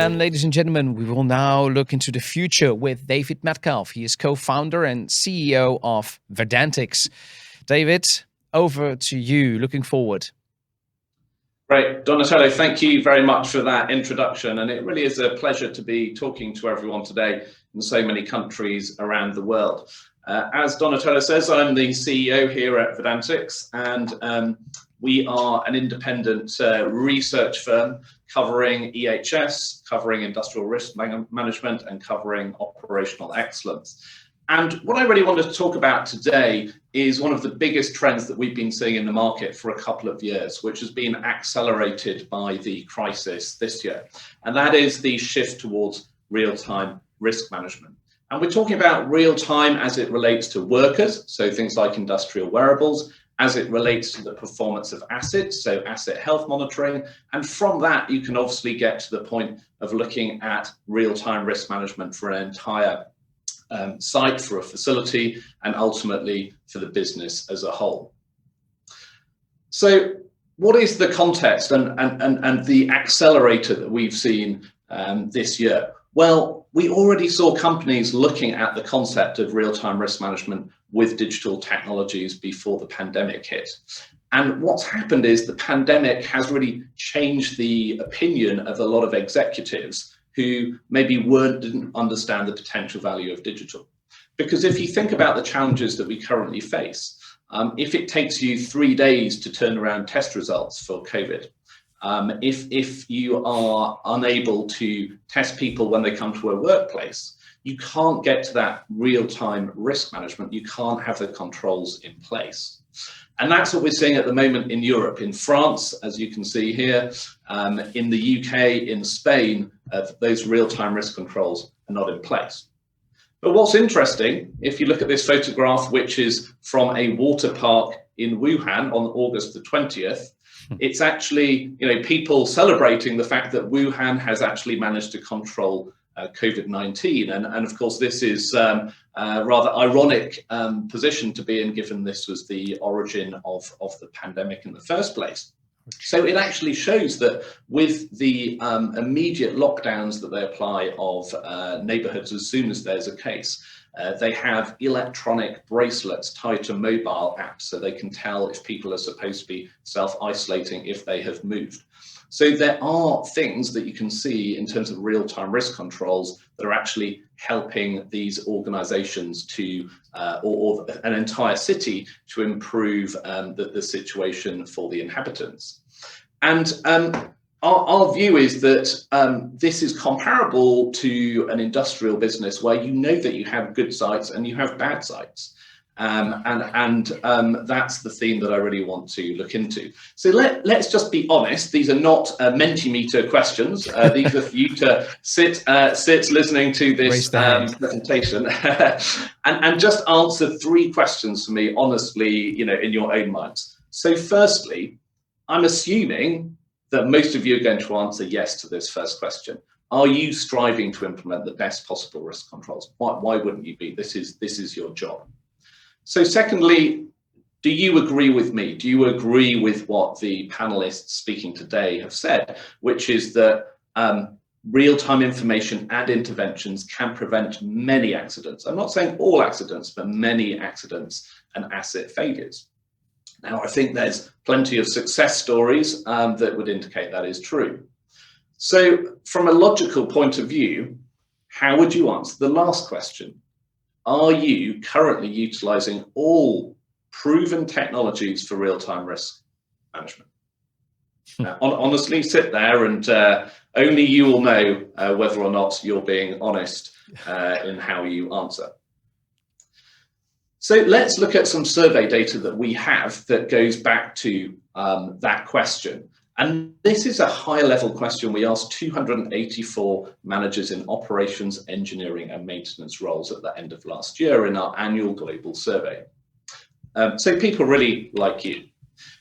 And ladies and gentlemen, we will now look into the future with David Metcalfe. He is co-founder and CEO of Verdantix. David, over to you. Looking forward. Great. Donatello, thank you very much for that introduction. And it really is a pleasure to be talking to everyone today in so many countries around the world. As Donatello says, I'm the CEO here at Verdantix, and we are an independent research firm covering EHS, covering industrial risk management, and covering operational excellence. And what I really wanted to talk about today is one of the biggest trends that we've been seeing in the market for a couple of years, which has been accelerated by the crisis this year. And that is the shift towards real-time risk management. And we're talking about real-time as it relates to workers, so things like industrial wearables, as it relates to the performance of assets, so asset health monitoring. And from that, you can obviously get to the point of looking at real-time risk management for an entire site, for a facility, and ultimately for the business as a whole. So what is the context and the accelerator that we've seen this year? Well, we already saw companies looking at the concept of real-time risk management with digital technologies before the pandemic hit. And what's happened is the pandemic has really changed the opinion of a lot of executives who maybe didn't understand the potential value of digital. Because if you think about the challenges that we currently face, if it takes you 3 days to turn around test results for COVID, if you are unable to test people when they come to a workplace, you can't get to that real-time risk management. You can't have the controls in place. And that's what we're seeing at the moment in Europe, in France, as you can see here, in the UK, in Spain, those real-time risk controls are not in place. But what's interesting, if you look at this photograph, which is from a water park in Wuhan on August the 20th, it's actually, people celebrating the fact that Wuhan has actually managed to control COVID-19. And of course, this is a rather ironic position to be in, given this was the origin of the pandemic in the first place. So it actually shows that with the immediate lockdowns that they apply of neighborhoods as soon as there's a case, they have electronic bracelets tied to mobile apps so they can tell if people are supposed to be self-isolating if they have moved. So there are things that you can see in terms of real-time risk controls that are actually helping these organizations to, or an entire city, to improve the situation for the inhabitants. And our view is that this is comparable to an industrial business where you know that you have good sites and you have bad sites. That's the theme that I really want to look into. So let's just be honest. These are not Mentimeter questions. These are for you to sit listening to this presentation and just answer 3 questions for me, honestly, in your own minds. So firstly, I'm assuming that most of you are going to answer yes to this first question. Are you striving to implement the best possible risk controls? Why wouldn't you be? This is your job. So secondly, do you agree with me? Do you agree with what the panelists speaking today have said, which is that real-time information and interventions can prevent many accidents? I'm not saying all accidents, but many accidents and asset failures. Now, I think there's plenty of success stories that would indicate that is true. So from a logical point of view, how would you answer the last question? Are you currently utilizing all proven technologies for real-time risk management? Now, honestly, sit there and only you will know whether or not you're being honest in how you answer. So let's look at some survey data that we have that goes back to that question. And this is a higher level question. We asked 284 managers in operations, engineering and maintenance roles at the end of last year in our annual global survey. So people really like you.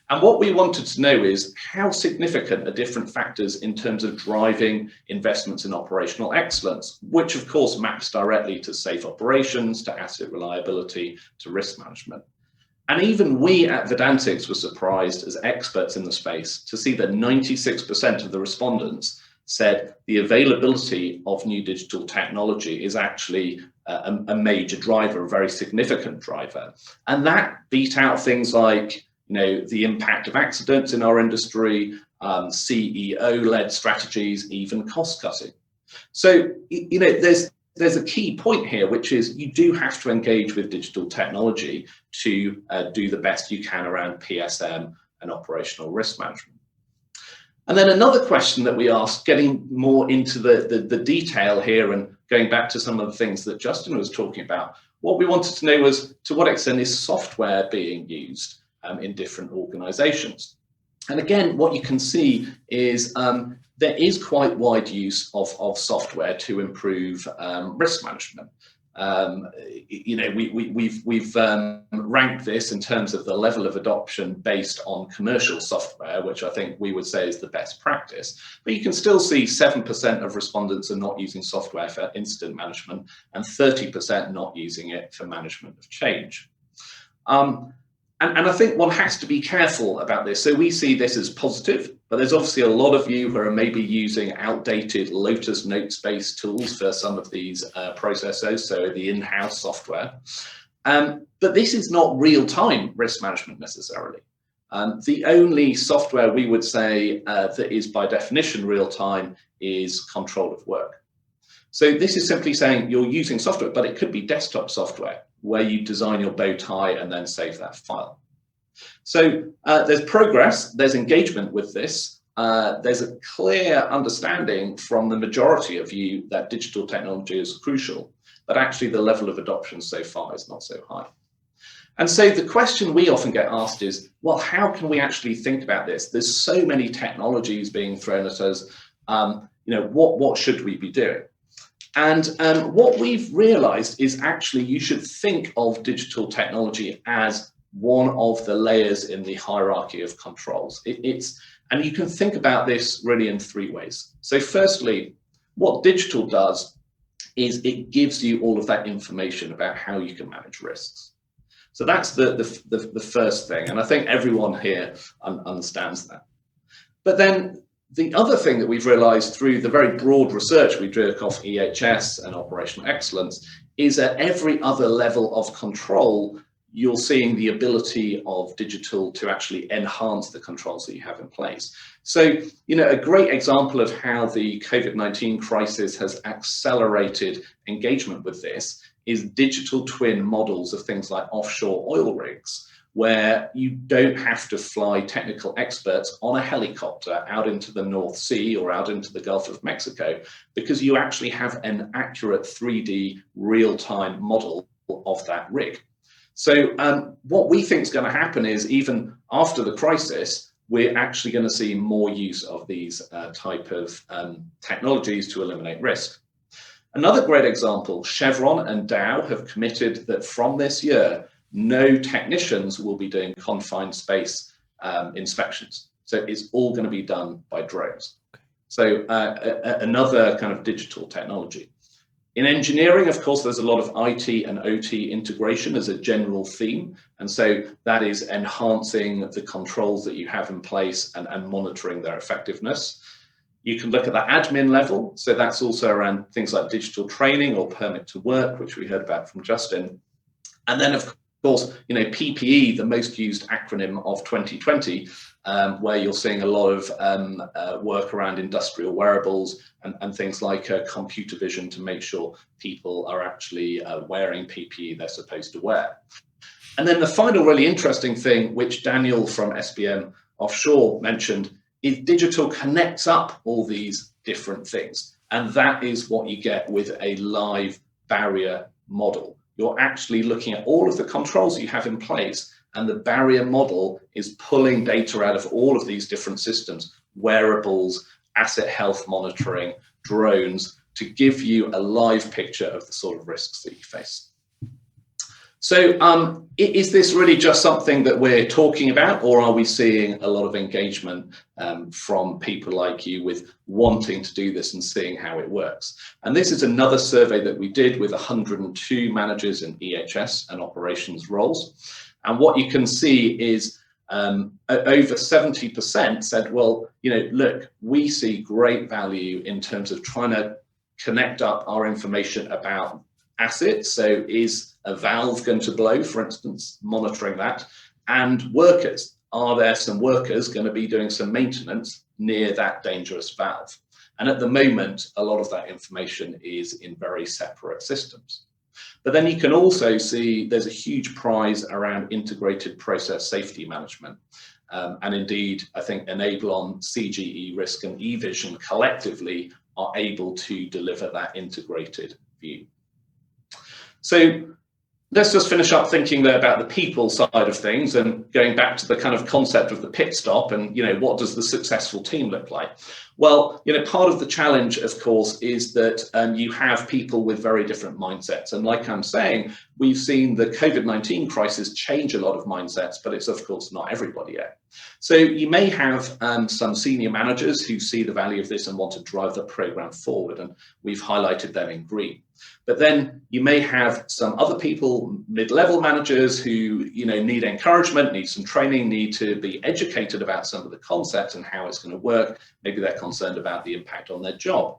And what we wanted to know is how significant are different factors in terms of driving investments in operational excellence, which of course maps directly to safe operations, to asset reliability, to risk management. And even we at Verdantix were surprised as experts in the space to see that 96% of the respondents said the availability of new digital technology is actually a major driver, a very significant driver. And that beat out things like, the impact of accidents in our industry, CEO-led strategies, even cost cutting. So, there's a key point here, which is you do have to engage with digital technology to do the best you can around PSM and operational risk management. And then another question that we asked, getting more into the detail here and going back to some of the things that Justin was talking about, what we wanted to know was, to what extent is software being used in different organizations? And again, what you can see is there is quite wide use of software to improve risk management. We've ranked this in terms of the level of adoption based on commercial software, which I think we would say is the best practice. But you can still see 7% of respondents are not using software for incident management and 30% not using it for management of change. And I think one has to be careful about this. So we see this as positive, but there's obviously a lot of you who are maybe using outdated Lotus Notes-based tools for some of these processes, so the in-house software. But this is not real-time risk management necessarily. The only software we would say that is by definition real-time is control of work. So this is simply saying you're using software, but it could be desktop software where you design your bow tie and then save that file. So there's progress, there's engagement with this. There's a clear understanding from the majority of you that digital technology is crucial, but actually the level of adoption so far is not so high. And so the question we often get asked is, well, how can we actually think about this? There's so many technologies being thrown at us. What should we be doing? And what we've realized is actually you should think of digital technology as one of the layers in the hierarchy of controls. And you can think about this really in three ways. So firstly, what digital does is it gives you all of that information about how you can manage risks. So that's the first thing. And I think everyone here understands that. But then the other thing that we've realized through the very broad research we did across EHS and operational excellence is at every other level of control, you're seeing the ability of digital to actually enhance the controls that you have in place. So, a great example of how the COVID-19 crisis has accelerated engagement with this is digital twin models of things like offshore oil rigs, where you don't have to fly technical experts on a helicopter out into the North Sea or out into the Gulf of Mexico, because you actually have an accurate 3D real-time model of that rig. So what we think is going to happen is, even after the crisis, we're actually going to see more use of these type of technologies to eliminate risk. Another great example, Chevron and Dow have committed that from this year, no technicians will be doing confined space inspections. So it's all going to be done by drones. So another kind of digital technology. In engineering, of course, there's a lot of IT and OT integration as a general theme. And so that is enhancing the controls that you have in place and monitoring their effectiveness. You can look at the admin level. So that's also around things like digital training or permit to work, which we heard about from Justin. And then, of course, PPE, the most used acronym of 2020, where you're seeing a lot of work around industrial wearables and things like computer vision to make sure people are actually wearing PPE they're supposed to wear. And then the final really interesting thing, which Daniel from SBM Offshore mentioned, is digital connects up all these different things. And that is what you get with a live barrier model. You're actually looking at all of the controls you have in place, and the barrier model is pulling data out of all of these different systems, wearables, asset health monitoring, drones, to give you a live picture of the sort of risks that you face. So is this really just something that we're talking about, or are we seeing a lot of engagement from people like you with wanting to do this and seeing how it works? And this is another survey that we did with 102 managers in EHS and operations roles. And what you can see is over 70% said, well, look, we see great value in terms of trying to connect up our information about assets. So is a valve going to blow, for instance, monitoring that, and workers. Are there some workers going to be doing some maintenance near that dangerous valve? And at the moment, a lot of that information is in very separate systems. But then you can also see there's a huge prize around integrated process safety management. And indeed, I think Enablon, CGE Risk and eVision collectively are able to deliver that integrated view. So let's just finish up thinking there about the people side of things and going back to the kind of concept of the pit stop and, what does the successful team look like? Well, part of the challenge, of course, is that you have people with very different mindsets. And like I'm saying, we've seen the COVID-19 crisis change a lot of mindsets, but it's, of course, not everybody yet. So you may have some senior managers who see the value of this and want to drive the program forward, and we've highlighted them in green. But then you may have some other people, mid-level managers who need encouragement, need some training, need to be educated about some of the concepts and how it's going to work. Maybe they're concerned about the impact on their job.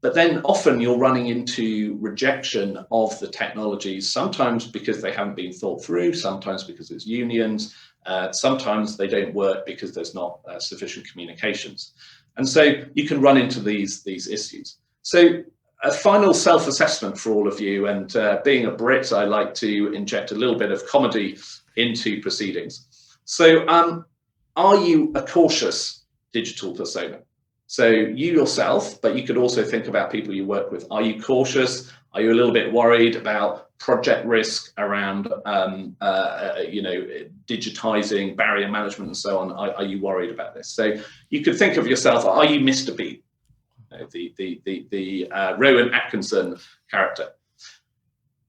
But then often you're running into rejection of the technologies, sometimes because they haven't been thought through, sometimes because it's unions, sometimes they don't work because there's not sufficient communications. And so you can run into these issues. So a final self-assessment for all of you, and being a Brit, I like to inject a little bit of comedy into proceedings. So are you a cautious digital persona? So you yourself, but you could also think about people you work with. Are you cautious? Are you a little bit worried about project risk around digitizing, barrier management and so on? Are you worried about this? So you could think of yourself, are you Mr. Bean? The Rowan Atkinson character.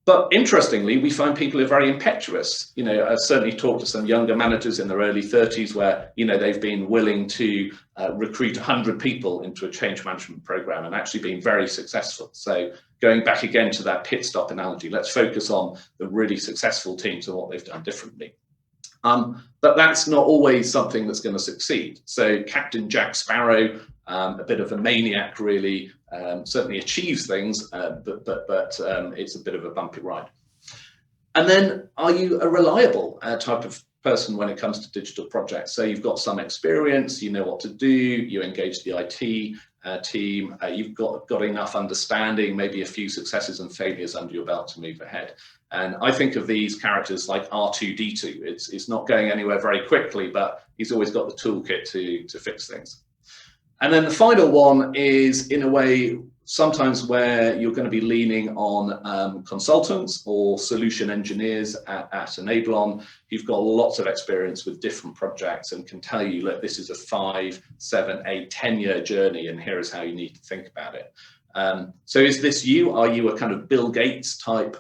But interestingly, we find people are very impetuous. I've certainly talked to some younger managers in their early 30s where, they've been willing to recruit 100 people into a change management program and actually been very successful. So going back again to that pit stop analogy, let's focus on the really successful teams and what they've done differently. But that's not always something that's going to succeed. So Captain Jack Sparrow, a bit of a maniac, really, certainly achieves things, but it's a bit of a bumpy ride. And then, are you a reliable type of person when it comes to digital projects? So you've got some experience, you know what to do, you engage the IT team, you've got enough understanding, maybe a few successes and failures under your belt to move ahead. And I think of these characters like R2-D2. It's not going anywhere very quickly, but he's always got the toolkit to fix things. And then the final one is, in a way, sometimes where you're going to be leaning on consultants or solution engineers at Enablon who've got lots of experience with different projects and can tell you, look, this is a 5, 7, 8, 10-year journey, and here is how you need to think about it. So is this you? Are you a kind of Bill Gates type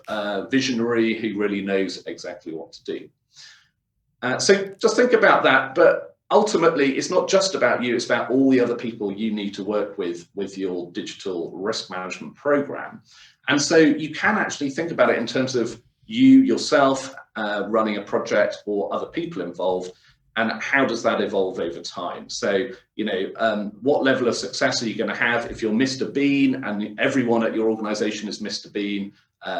visionary who really knows exactly what to do? So just think about that. But ultimately, it's not just about you, it's about all the other people you need to work with your digital risk management program. And so you can actually think about it in terms of you yourself running a project or other people involved, and how does that evolve over time? So, what level of success are you going to have? If you're Mr. Bean and everyone at your organization is Mr. Bean,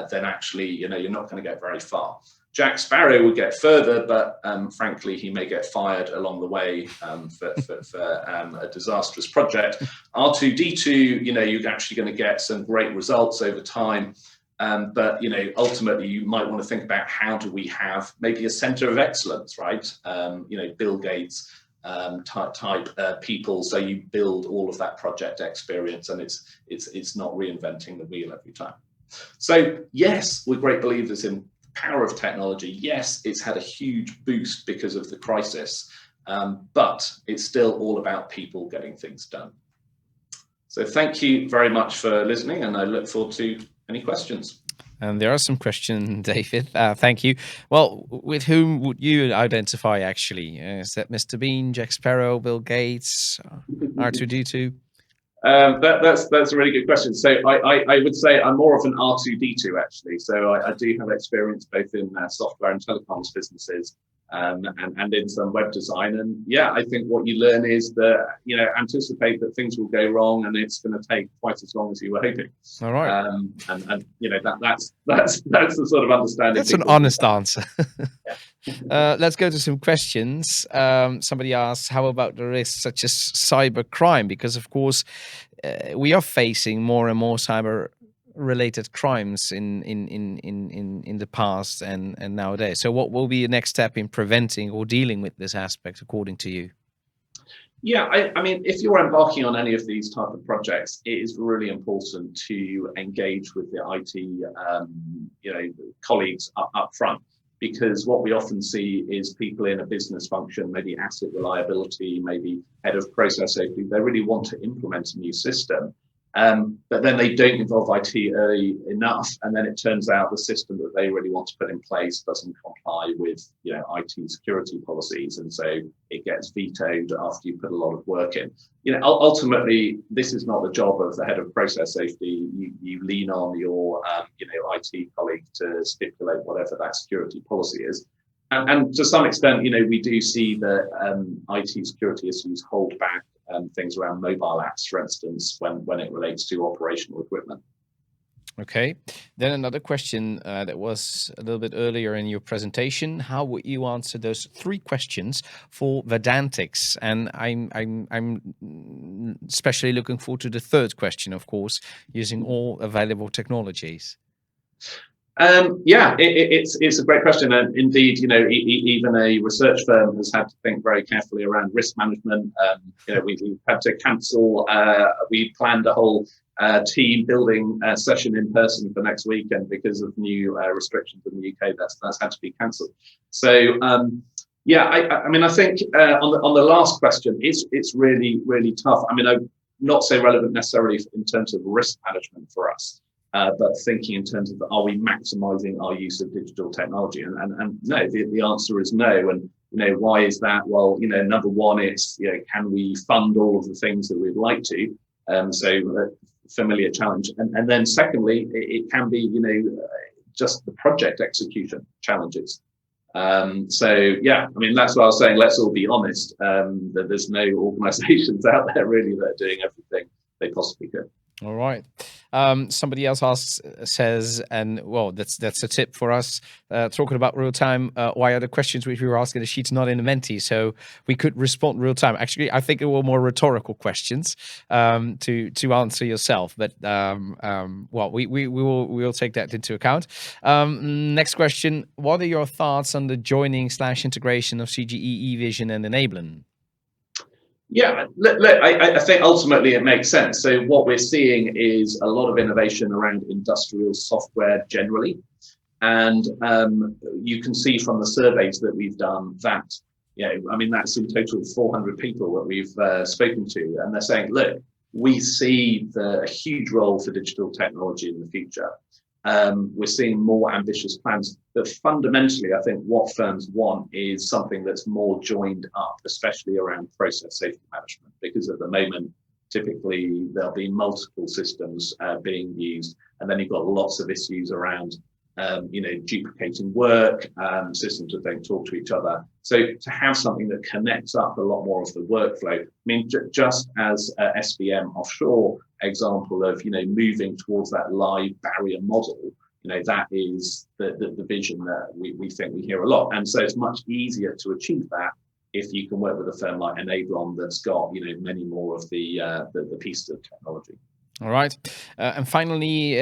then actually, you're not going to get very far. Jack Sparrow would get further, but frankly, he may get fired along the way for a disastrous project. R2-D2, you're actually going to get some great results over time. But ultimately, you might want to think about how do we have maybe a center of excellence, right? Bill Gates type people. So you build all of that project experience, and it's not reinventing the wheel every time. So yes, we're great believers in power of technology. Yes, it's had a huge boost because of the crisis, but it's still all about people getting things done. So thank you very much for listening, and I look forward to any questions. And there are some questions, David. Thank you. Well, with whom would you identify, actually? Is that Mr. Bean, Jack Sparrow, Bill Gates, R2-D2? That's a really good question. So I would say I'm more of an R2-D2, actually. So I do have experience both in software and telecoms businesses, and in some web design. And yeah, I think what you learn is that, anticipate that things will go wrong and it's going to take twice as long as you were hoping. All right. And that's the sort of understanding. That's an honest answer. Let's go to some questions. Somebody asks, how about the risks such as cyber crime? Because of course, we are facing more and more cyber related crimes in the past and nowadays. So what will be the next step in preventing or dealing with this aspect, according to you? Yeah, I mean, if you're embarking on any of these type of projects, it is really important to engage with the IT, colleagues up front, because what we often see is people in a business function, maybe asset reliability, maybe head of process safety, they really want to implement a new system. But then they don't involve IT early enough, and then it turns out the system that they really want to put in place doesn't comply with IT security policies, and so it gets vetoed after you put a lot of work in. Ultimately, this is not the job of the head of process safety. You lean on your IT colleague to stipulate whatever that security policy is. And to some extent, we do see that IT security issues hold back things around mobile apps, for instance, when it relates to operational equipment. Okay. Then another question that was a little bit earlier in your presentation. How would you answer those 3 questions for Verdantix? And I'm especially looking forward to the 3rd question, of course, using all available technologies. It's a great question, and indeed, even a research firm has had to think very carefully around risk management. We've had to cancel. We planned a whole team building session in person for next week, and because of new restrictions in the UK, that's had to be cancelled. So I think on the last question, it's really tough. I mean, I'm not so relevant necessarily in terms of risk management for us. But thinking in terms of, are we maximizing our use of digital technology? And no, the answer is no. And, why is that? Well, number one, it's, can we fund all of the things that we'd like to? So a familiar challenge. And then secondly, it can be, just the project execution challenges. That's what I was saying. Let's all be honest, that there's no organizations out there really that are doing everything they possibly could. All right. Somebody else says, and well, that's a tip for us. Talking about real time, why are the questions which we were asking the sheets not in the Menti? So we could respond real time. Actually, I think it were more rhetorical questions to answer yourself. But we will take that into account. Next question: what are your thoughts on the joining/integration of CGE, eVision, and Enablen? Yeah, look, I think ultimately it makes sense. So what we're seeing is a lot of innovation around industrial software generally. And you can see from the surveys that we've done that, that's in total 400 people that we've spoken to. And they're saying, look, we see a huge role for digital technology in the future. We're seeing more ambitious plans, but fundamentally, I think what firms want is something that's more joined up, especially around process safety management, because at the moment, typically there'll be multiple systems being used, and then you've got lots of issues around duplicating work, systems that don't talk to each other. So to have something that connects up a lot more of the workflow, I mean, just as SBM offshore example of, moving towards that live barrier model, that is the vision that we think we hear a lot. And so it's much easier to achieve that if you can work with a firm like Enablen that's got, many more of the pieces of technology. All right. And finally,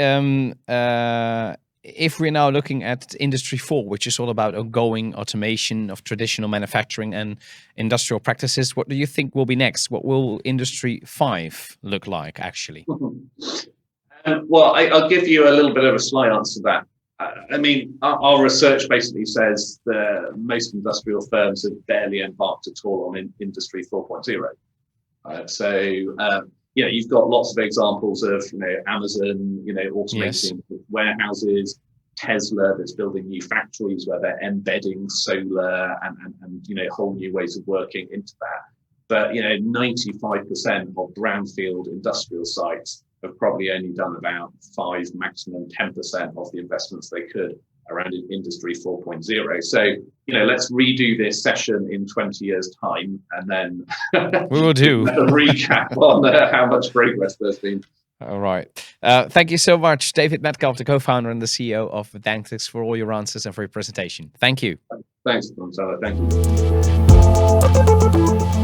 if we're now looking at Industry 4, which is all about ongoing automation of traditional manufacturing and industrial practices, what do you think will be next? What will Industry 5 look like, actually? Well, I'll give you a little bit of a sly answer to that. Our research basically says that most industrial firms have barely embarked at all on Industry 4.0. You've got lots of examples of, Amazon, automating warehouses, Tesla that's building new factories where they're embedding solar and whole new ways of working into that. But, 95% of brownfield industrial sites have probably only done about 5, maximum 10% of the investments they could around Industry 4.0. So, let's redo this session in 20 years' time, and then we will do a recap on how much progress there's been. All right. Thank you so much, David Metcalfe, the co-founder and the CEO of Verdantix, for all your answers and for your presentation. Thank you. Thanks, Gonzalo. Thank you.